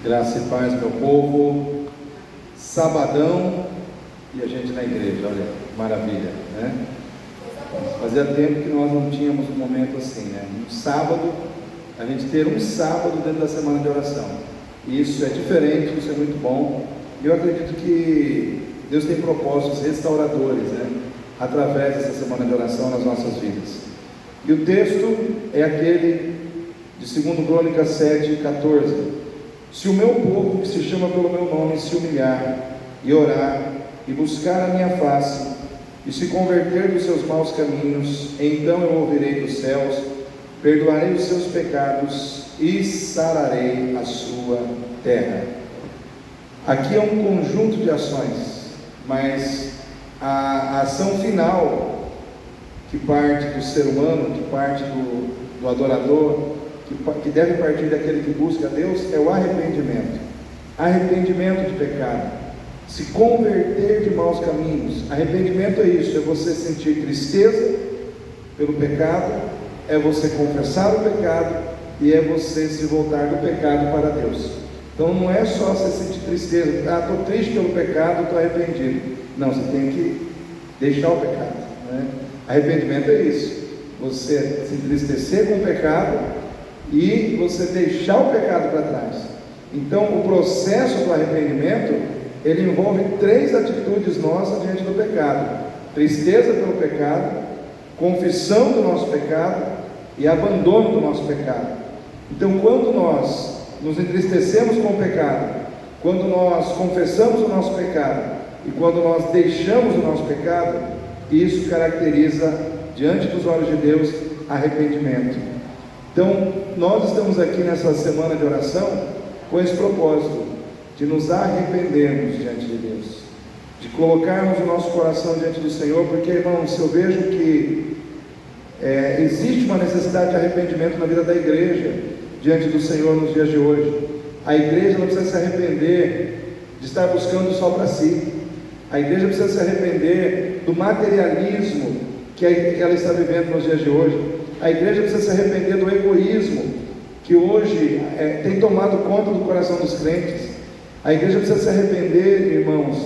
Graça e paz, meu povo. Sabadão e a gente na igreja, olha, maravilha, né? Fazia tempo que nós não tínhamos um momento assim, né? Um sábado, a gente ter um sábado dentro da semana de oração. Isso é diferente, isso é muito bom. Eu acredito que Deus tem propósitos restauradores, né? Através dessa semana de oração nas nossas vidas. E o texto é aquele de 2 Crônicas 7:14. Se o meu povo, que se chama pelo meu nome, se humilhar e orar e buscar a minha face e se converter dos seus maus caminhos, então eu ouvirei dos céus, perdoarei os seus pecados e sararei a sua terra. Aqui é um conjunto de ações, mas a ação final, que parte do ser humano, que parte do adorador, que deve partir daquele que busca a Deus, é o arrependimento. Arrependimento de pecado, se converter de maus caminhos. Arrependimento é isso, é você sentir tristeza pelo pecado, é você confessar o pecado e é você se voltar do pecado para Deus. Então não é só você sentir tristeza, estou triste pelo pecado, estou arrependido. Não, você tem que deixar o pecado, né? Arrependimento é isso, você se entristecer com o pecado e você deixar o pecado para trás. Então o processo do arrependimento, ele envolve 3 atitudes nossas diante do pecado: tristeza pelo pecado, confissão do nosso pecado e abandono do nosso pecado. Então quando nós nos entristecemos com o pecado, quando nós confessamos o nosso pecado e quando nós deixamos o nosso pecado, isso caracteriza diante dos olhos de Deus arrependimento. Então, nós estamos aqui nessa semana de oração com esse propósito de nos arrependermos diante de Deus, de colocarmos o nosso coração diante do Senhor, porque, irmãos, eu vejo que existe uma necessidade de arrependimento na vida da igreja diante do Senhor nos dias de hoje. A igreja não precisa se arrepender de estar buscando só para si. A igreja precisa se arrepender do materialismo que ela está vivendo nos dias de hoje. A igreja precisa se arrepender do egoísmo que hoje tem tomado conta do coração dos crentes. A igreja precisa se arrepender, irmãos,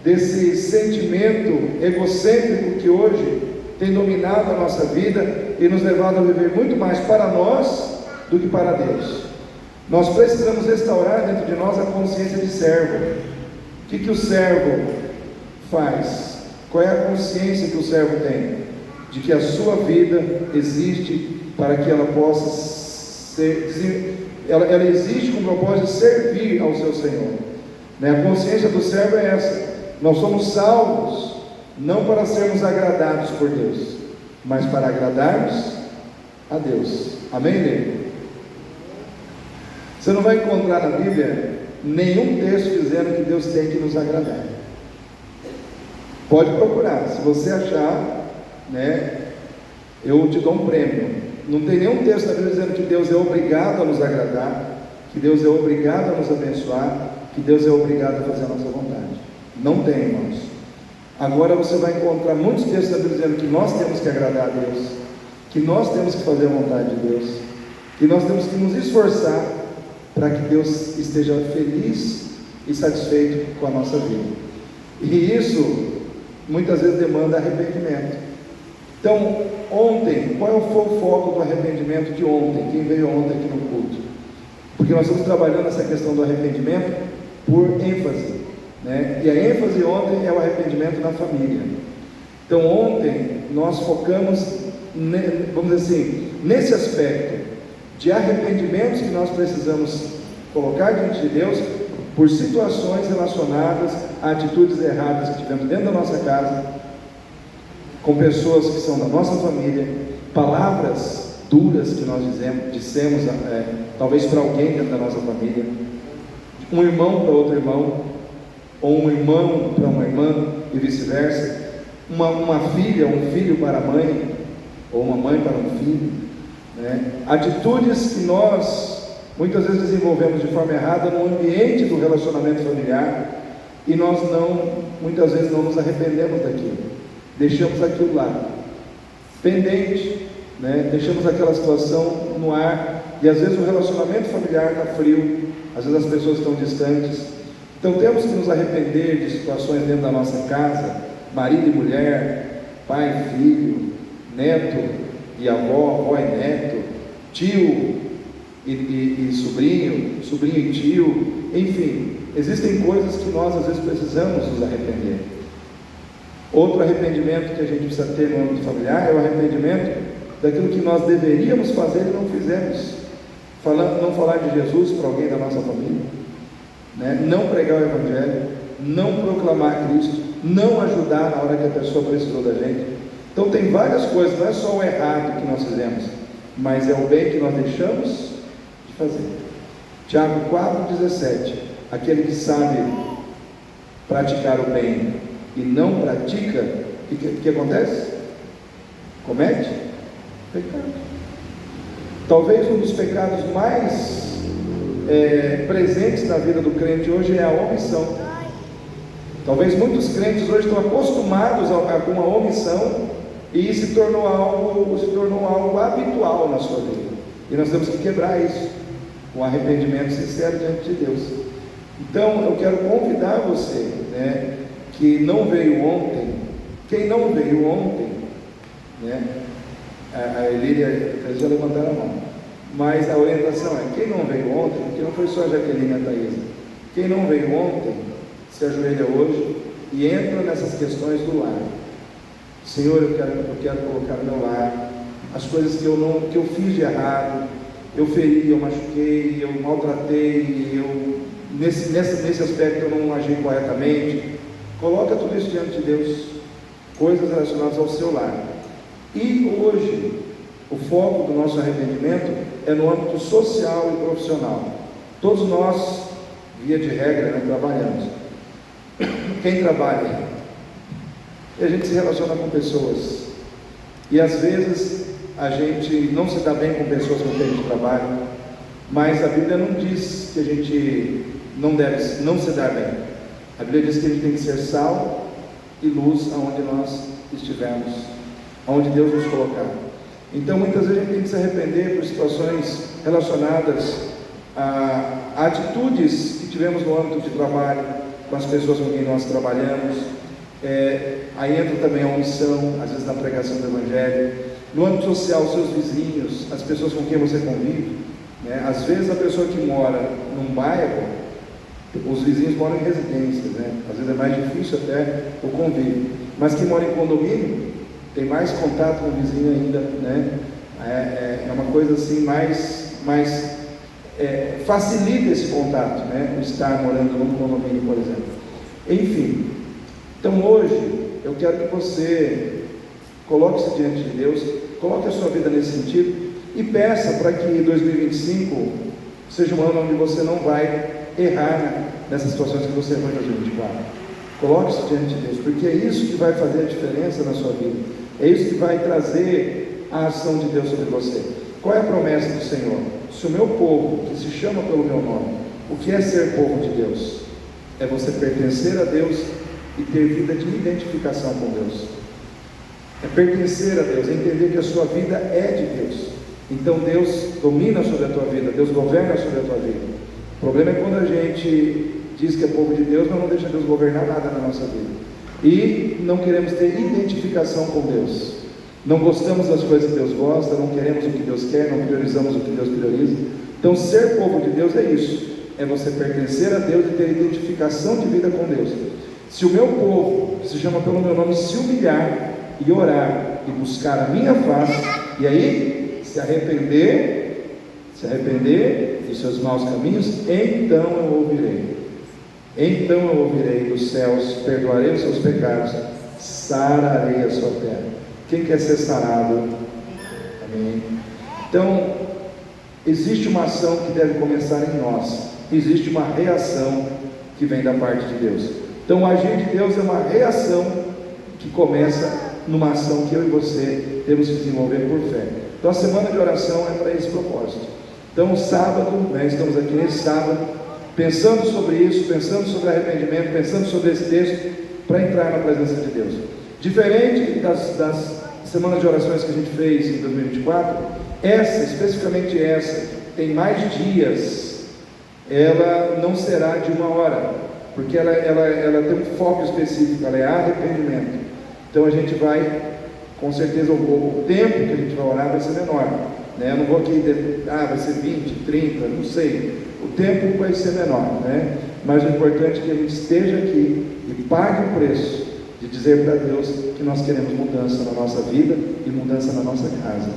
desse sentimento egocêntrico que hoje tem dominado a nossa vida e nos levado a viver muito mais para nós do que para Deus. Nós precisamos restaurar dentro de nós a consciência de servo. O que o servo faz? Qual é a consciência que o servo tem? De que a sua vida existe para que ela possa ser, ela existe com o propósito de servir ao seu Senhor, né? A consciência do servo é essa: nós somos salvos não para sermos agradados por Deus, mas para agradarmos a Deus. Amém, Ney? Você não vai encontrar na Bíblia nenhum texto dizendo que Deus tem que nos agradar. Pode procurar, se você achar, né, eu te dou um prêmio. Não tem nenhum texto na Bíblia dizendo que Deus é obrigado a nos agradar, que Deus é obrigado a nos abençoar, que Deus é obrigado a fazer a nossa vontade. Não tem, irmãos. Agora você vai encontrar muitos textos na Bíblia dizendo que nós temos que agradar a Deus, que nós temos que fazer a vontade de Deus, que nós temos que nos esforçar para que Deus esteja feliz e satisfeito com a nossa vida. E isso muitas vezes demanda arrependimento. Então, ontem, qual foi o foco do arrependimento de ontem? Quem veio ontem aqui no culto? Porque nós estamos trabalhando essa questão do arrependimento por ênfase, né? E a ênfase ontem é o arrependimento na família. Então, ontem nós focamos, vamos dizer assim, nesse aspecto de arrependimentos que nós precisamos colocar diante de Deus por situações relacionadas a atitudes erradas que tivemos dentro da nossa casa, com pessoas que são da nossa família, palavras duras que nós dissemos talvez para alguém dentro da nossa família, um irmão para outro irmão, ou um irmão para uma irmã e vice-versa, uma filha, um filho para a mãe, ou uma mãe para um filho, né? Atitudes que nós muitas vezes desenvolvemos de forma errada no ambiente do relacionamento familiar, e nós muitas vezes não nos arrependemos daquilo. Deixamos aquilo lá, pendente, né? Deixamos aquela situação no ar, e às vezes o relacionamento familiar está frio, às vezes as pessoas estão distantes. Então temos que nos arrepender de situações dentro da nossa casa, marido e mulher, pai e filho, neto e avó, avó e neto, tio e sobrinho, sobrinho e tio, enfim, existem coisas que nós às vezes precisamos nos arrepender. Outro arrependimento que a gente precisa ter no âmbito familiar é o arrependimento daquilo que nós deveríamos fazer e não fizemos. Não falar de Jesus para alguém da nossa família, né? Não pregar o Evangelho, não proclamar Cristo, não ajudar na hora que a pessoa precisou da gente. Então tem várias coisas, não é só o errado que nós fizemos, mas é o bem que nós deixamos de fazer. Tiago 4,17: aquele que sabe praticar o bem e não pratica, o que acontece? Comete pecado. Talvez um dos pecados mais presentes na vida do crente hoje é a omissão. Talvez muitos crentes hoje estão acostumados com a omissão e se tornou algo habitual na sua vida. E nós temos que quebrar isso com arrependimento sincero diante de Deus. Então eu quero convidar você, né, que não veio ontem, quem não veio ontem, né? A Elíria, eles já levantaram a mão, mas a orientação é: quem não veio ontem, porque não foi só a Jaqueline e a Thaís, quem não veio ontem, se ajoelha hoje e entra nessas questões do lar. Senhor, eu quero colocar no meu lar as coisas que eu fiz de errado, eu feri, eu machuquei, eu maltratei, nesse aspecto eu não agi corretamente. Coloca tudo isso diante de Deus, coisas relacionadas ao seu lar. E hoje, o foco do nosso arrependimento é no âmbito social e profissional. Todos nós, via de regra, né, trabalhamos. Quem trabalha? E a gente se relaciona com pessoas. E às vezes a gente não se dá bem com pessoas com quem a gente trabalha. Mas a Bíblia não diz que a gente não deve não se dar bem. A Bíblia diz que a gente tem que ser sal e luz aonde nós estivermos, aonde Deus nos colocar. Então muitas vezes a gente tem que se arrepender por situações relacionadas a atitudes que tivemos no âmbito de trabalho, com as pessoas com quem nós trabalhamos. Aí entra também a omissão, às vezes na pregação do Evangelho. No âmbito social, os seus vizinhos, as pessoas com quem você convive, né? Às vezes a pessoa que mora num bairro, os vizinhos moram em residências, né? Às vezes é mais difícil até o convívio, mas quem mora em condomínio tem mais contato com o vizinho ainda, né? É uma coisa assim facilita esse contato, né? O estar morando num condomínio, por exemplo. Enfim, então hoje eu quero que você coloque-se diante de Deus, coloque a sua vida nesse sentido e peça para que 2025 seja um ano onde você não vai errar nessas situações que você errou em 2024. Coloque-se diante de Deus, porque é isso que vai fazer a diferença na sua vida, é isso que vai trazer a ação de Deus sobre você. Qual é a promessa do Senhor? Se o meu povo, que se chama pelo meu nome, o que é ser povo de Deus? É você pertencer a Deus e ter vida de identificação com Deus. É pertencer a Deus, é entender que a sua vida é de Deus. Então Deus domina sobre a tua vida, Deus governa sobre a tua vida. O problema é quando a gente diz que é povo de Deus, mas não deixa Deus governar nada na nossa vida. E não queremos ter identificação com Deus. Não gostamos das coisas que Deus gosta, não queremos o que Deus quer, não priorizamos o que Deus prioriza. Então ser povo de Deus é isso, é você pertencer a Deus e ter identificação de vida com Deus. Se o meu povo, que se chama pelo meu nome, se humilhar e orar e buscar a minha face, e aí se arrepender dos seus maus caminhos, então eu ouvirei dos céus, perdoarei os seus pecados, sararei a sua terra. Quem quer ser sarado? Amém. Então existe uma ação que deve começar em nós, existe uma reação que vem da parte de Deus. Então o agir de Deus é uma reação que começa numa ação que eu e você temos que desenvolver por fé. Então a semana de oração é para esse propósito. Então sábado, né, estamos aqui nesse sábado, pensando sobre isso, pensando sobre arrependimento, pensando sobre esse texto, para entrar na presença de Deus. Diferente das semanas de orações que a gente fez em 2024, especificamente essa, tem mais dias, ela não será de 1 hora, porque ela tem um foco específico, ela é arrependimento. Então a gente vai, com certeza, o tempo que a gente vai orar vai ser menor, né? Eu não vou aqui, vai ser 20, 30, não sei, o tempo vai ser menor, né? Mas o importante é que a gente esteja aqui e pague o preço de dizer para Deus que nós queremos mudança na nossa vida e mudança na nossa casa.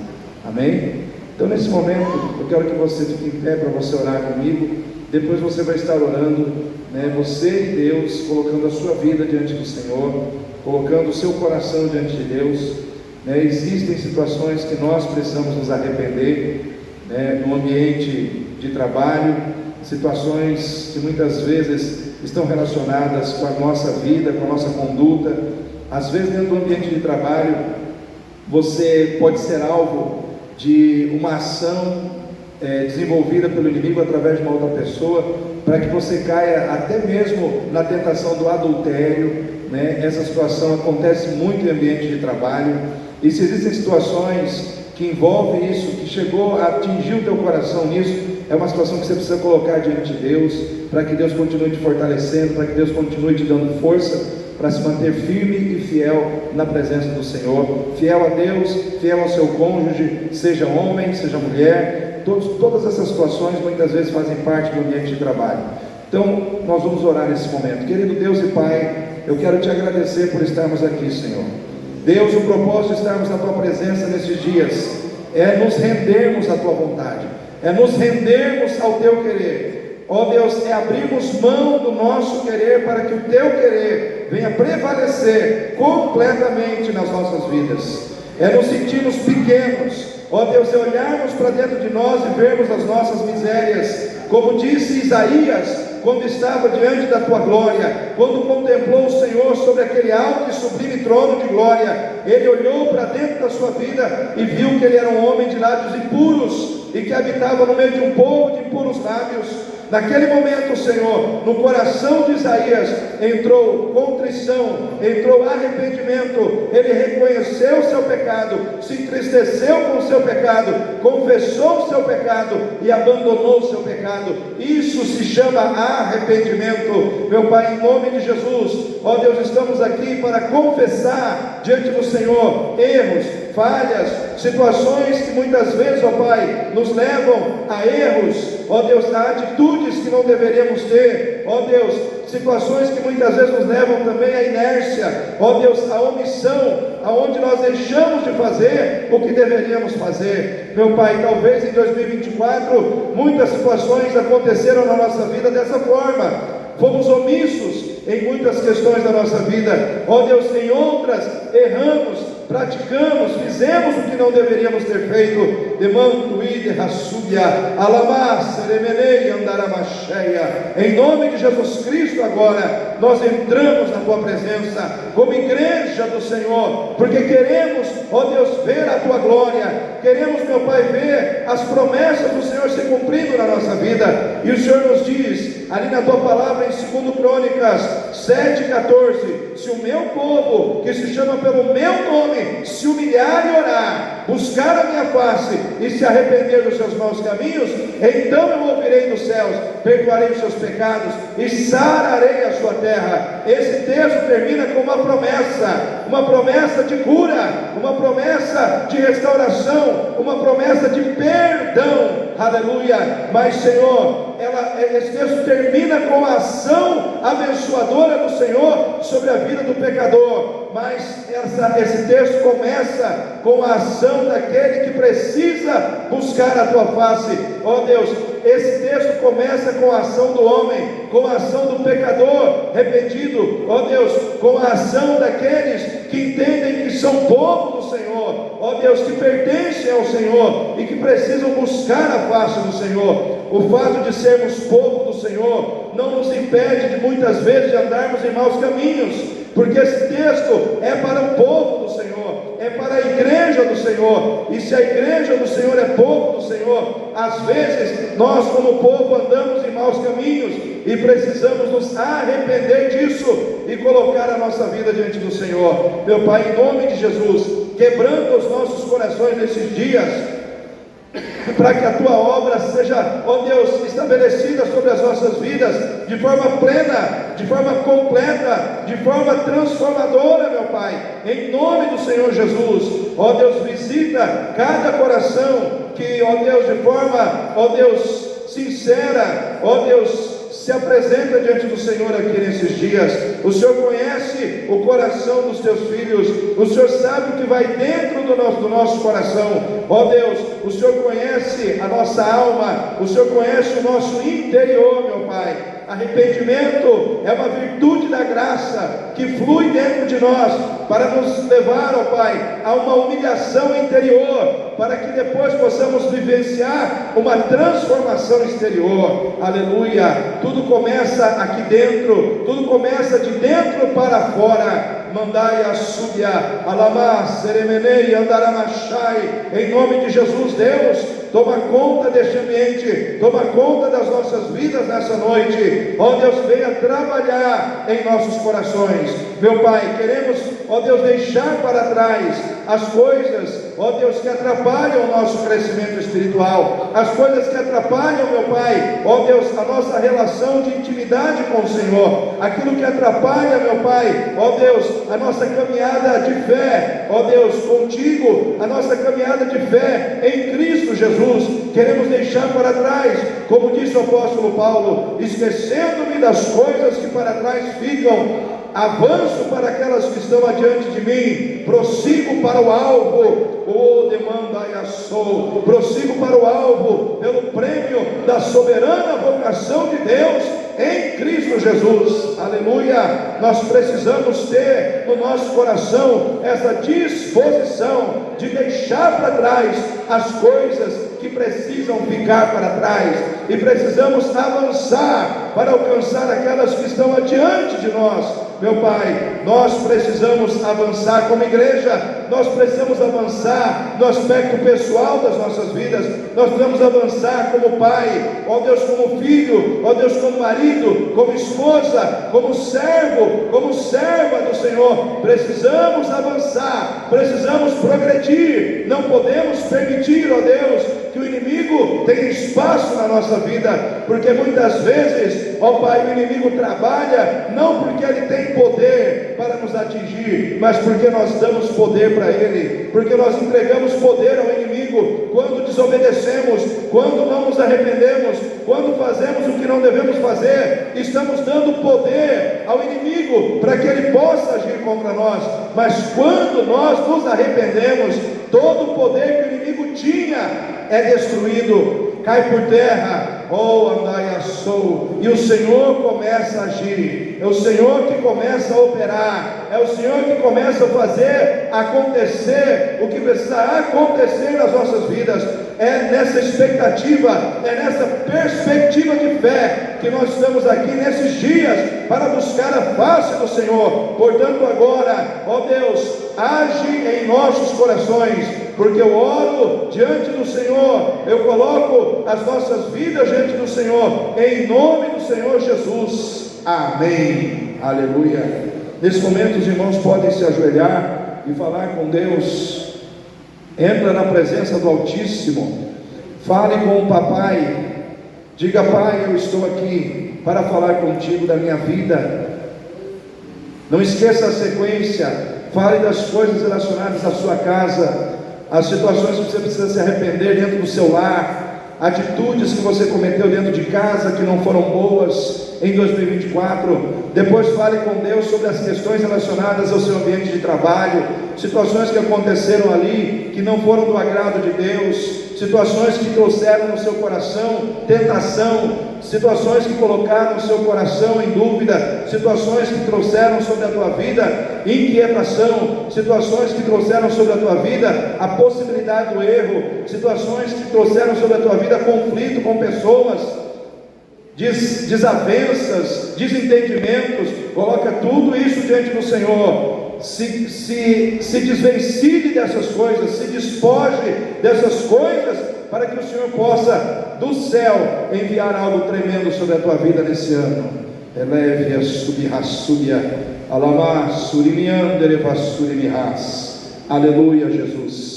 Amém? Então nesse momento eu quero que você fique em pé para você orar comigo. Depois você vai estar orando, né? Você e Deus, colocando a sua vida diante do Senhor, colocando o seu coração diante de Deus, né? Existem situações que nós precisamos nos arrepender, né? No ambiente de trabalho, situações que muitas vezes estão relacionadas com a nossa vida, com a nossa conduta. Às vezes dentro do ambiente de trabalho você pode ser alvo de uma ação desenvolvida pelo inimigo através de uma outra pessoa, para que você caia até mesmo na tentação do adultério, né? Essa situação acontece muito em ambiente de trabalho, e se existem situações que envolvem isso, que chegou a atingir o teu coração nisso, é uma situação que você precisa colocar diante de Deus, para que Deus continue te fortalecendo, para que Deus continue te dando força, para se manter firme e fiel na presença do Senhor, fiel a Deus, fiel ao seu cônjuge, seja homem, seja mulher. Todas essas situações muitas vezes fazem parte do ambiente de trabalho. Então nós vamos orar nesse momento. Querido Deus e Pai, eu quero te agradecer por estarmos aqui, Senhor. Deus, o propósito de estarmos na tua presença nesses dias é nos rendermos à tua vontade, é nos rendermos ao teu querer. Ó Deus, é abrirmos mão do nosso querer para que o teu querer venha prevalecer completamente nas nossas vidas. É nos sentirmos pequenos, ó Deus, é olharmos para dentro de nós e vermos as nossas misérias, como disse Isaías, quando estava diante da tua glória, quando contemplou o Senhor sobre aquele alto e sublime trono de glória, ele olhou para dentro da sua vida e viu que ele era um homem de lábios impuros, e que habitava no meio de um povo de impuros lábios. Naquele momento, Senhor, no coração de Isaías entrou contrição, entrou arrependimento. Ele reconheceu o seu pecado, se entristeceu com o seu pecado, confessou o seu pecado e abandonou o seu pecado. Isso se chama arrependimento. Meu Pai, em nome de Jesus, ó Deus, estamos aqui para confessar diante do Senhor erros, falhas, situações que muitas vezes, ó Pai, nos levam a erros, ó Deus, a atitudes que não deveríamos ter, ó Deus, situações que muitas vezes nos levam também à inércia, ó Deus, à omissão, aonde nós deixamos de fazer o que deveríamos fazer. Meu Pai, talvez em 2024 muitas situações aconteceram na nossa vida dessa forma. Fomos omissos em muitas questões da nossa vida, ó Deus, em outras erramos, praticamos, fizemos o que não deveríamos ter feito. Em nome de Jesus Cristo, agora nós entramos na tua presença como igreja do Senhor, porque queremos, ó Deus, ver a tua glória, queremos, meu Pai, ver as promessas do Senhor se cumprindo na nossa vida. E o Senhor nos diz ali na tua palavra em 2 Crônicas 7,14: se o meu povo, que se chama pelo meu nome, se humilhar e orar, buscar a minha face e se arrepender dos seus maus caminhos, então eu ouvirei dos céus, perdoarei os seus pecados e sararei a sua terra. Esse texto termina com uma promessa de cura, uma promessa de restauração, uma promessa de perdão. Aleluia! Mas, Senhor, esse texto termina com a ação abençoadora do Senhor sobre a vida do pecador. Mas esse texto começa com a ação daquele que precisa buscar a tua face. Ó Deus, esse texto começa com a ação do homem, com a ação do pecador arrependido. Ó Deus, com a ação daqueles que entendem que são povo do Senhor, ó Deus, que pertencem ao Senhor e que precisam buscar a face do Senhor. O fato de sermos povo do Senhor não nos impede de muitas vezes de andarmos em maus caminhos, porque esse texto é para o povo do Senhor, é para a igreja do Senhor. E se a igreja do Senhor é povo do Senhor, às vezes nós como povo andamos em maus caminhos e precisamos nos arrepender disso e colocar a nossa vida diante do Senhor. Meu Pai, em nome de Jesus, quebrando os nossos corações nesses dias, e para que a tua obra seja, ó Deus, estabelecida sobre as nossas vidas de forma plena, de forma completa, de forma transformadora, meu Pai, em nome do Senhor Jesus. Ó Deus, visita cada coração que, ó Deus, de forma, ó Deus, sincera, ó Deus, se apresenta diante do Senhor aqui nesses dias. O Senhor conhece o coração dos teus filhos, o Senhor sabe o que vai dentro do nosso coração, ó Deus, o Senhor conhece a nossa alma, o Senhor conhece o nosso interior, meu Pai. Arrependimento é uma virtude da graça que flui dentro de nós para nos levar, ó Pai, a uma humilhação interior, para que depois possamos vivenciar uma transformação exterior. Aleluia! Tudo começa aqui dentro, tudo começa de dentro para fora. Mandai a súbia, alamá, seremenei, andaramachai, em nome de Jesus. Deus, toma conta deste ambiente, toma conta das nossas vidas nessa noite. Ó Deus, venha trabalhar em nossos corações, meu Pai. Queremos, ó Deus, deixar para trás as coisas, ó Deus, que atrapalham o nosso crescimento espiritual, as coisas que atrapalham, meu Pai, ó Deus, a nossa relação de intimidade com o Senhor, aquilo que atrapalha, meu Pai, ó Deus, a nossa caminhada de fé, ó Deus, contigo, a nossa caminhada de fé em Cristo Jesus. Queremos deixar para trás, como disse o apóstolo Paulo, esquecendo-me das coisas que para trás ficam, avanço para aquelas que estão adiante de mim, prossigo para o alvo, prossigo para o alvo, pelo prêmio da soberana vocação de Deus em Cristo Jesus. Aleluia! Nós precisamos ter no nosso coração essa disposição de deixar para trás as coisas que precisam ficar para trás, e precisamos avançar para alcançar aquelas que estão adiante de nós. Meu Pai, nós precisamos avançar como igreja, nós precisamos avançar no aspecto pessoal das nossas vidas, nós precisamos avançar como pai, ó Deus, como filho, ó Deus, como marido, como esposa, como servo, como serva do Senhor. Precisamos avançar, precisamos progredir, não podemos permitir, ó Deus, que o inimigo tenha espaço na nossa vida, porque muitas vezes, ó Pai, o inimigo trabalha não porque ele tem poder para nos atingir, mas porque nós damos poder para ele, porque nós entregamos poder ao inimigo quando desobedecemos, quando não nos arrependemos, quando fazemos o que não devemos fazer. Estamos dando poder ao inimigo para que ele possa agir contra nós. Mas quando nós nos arrependemos, todo o poder que o inimigo tinha é destruído, cai por terra. E o Senhor começa a agir, é o Senhor que começa a operar, é o Senhor que começa a fazer acontecer o que precisa acontecer nas nossas vidas. É nessa expectativa, é nessa perspectiva de fé que nós estamos aqui nesses dias para buscar a face do Senhor. Portanto, agora, ó Deus, age em nossos corações, porque eu oro diante do Senhor, eu coloco as nossas vidas diante do Senhor, em nome do Senhor Jesus. Amém. Aleluia. Nesse momento os irmãos podem se ajoelhar e falar com Deus. Entra na presença do Altíssimo, fale com o papai, diga: Pai, eu estou aqui para falar contigo da minha vida. Não esqueça a sequência, fale das coisas relacionadas à sua casa, as situações que você precisa se arrepender dentro do seu lar, atitudes que você cometeu dentro de casa que não foram boas em 2024. Depois fale com Deus sobre as questões relacionadas ao seu ambiente de trabalho, situações que aconteceram ali que não foram do agrado de Deus, situações que trouxeram no seu coração tentação, situações que colocaram o seu coração em dúvida, situações que trouxeram sobre a tua vida inquietação, situações que trouxeram sobre a tua vida a possibilidade do erro, situações que trouxeram sobre a tua vida conflito com pessoas, desavenças, desentendimentos. Coloca tudo isso diante do Senhor. Se desvencilhe dessas coisas, se despoje dessas coisas, para que o Senhor possa do céu enviar algo tremendo sobre a tua vida nesse ano. Eleve a subirrassúbia, alamar surimianderevassurimihas. Aleluia, Jesus.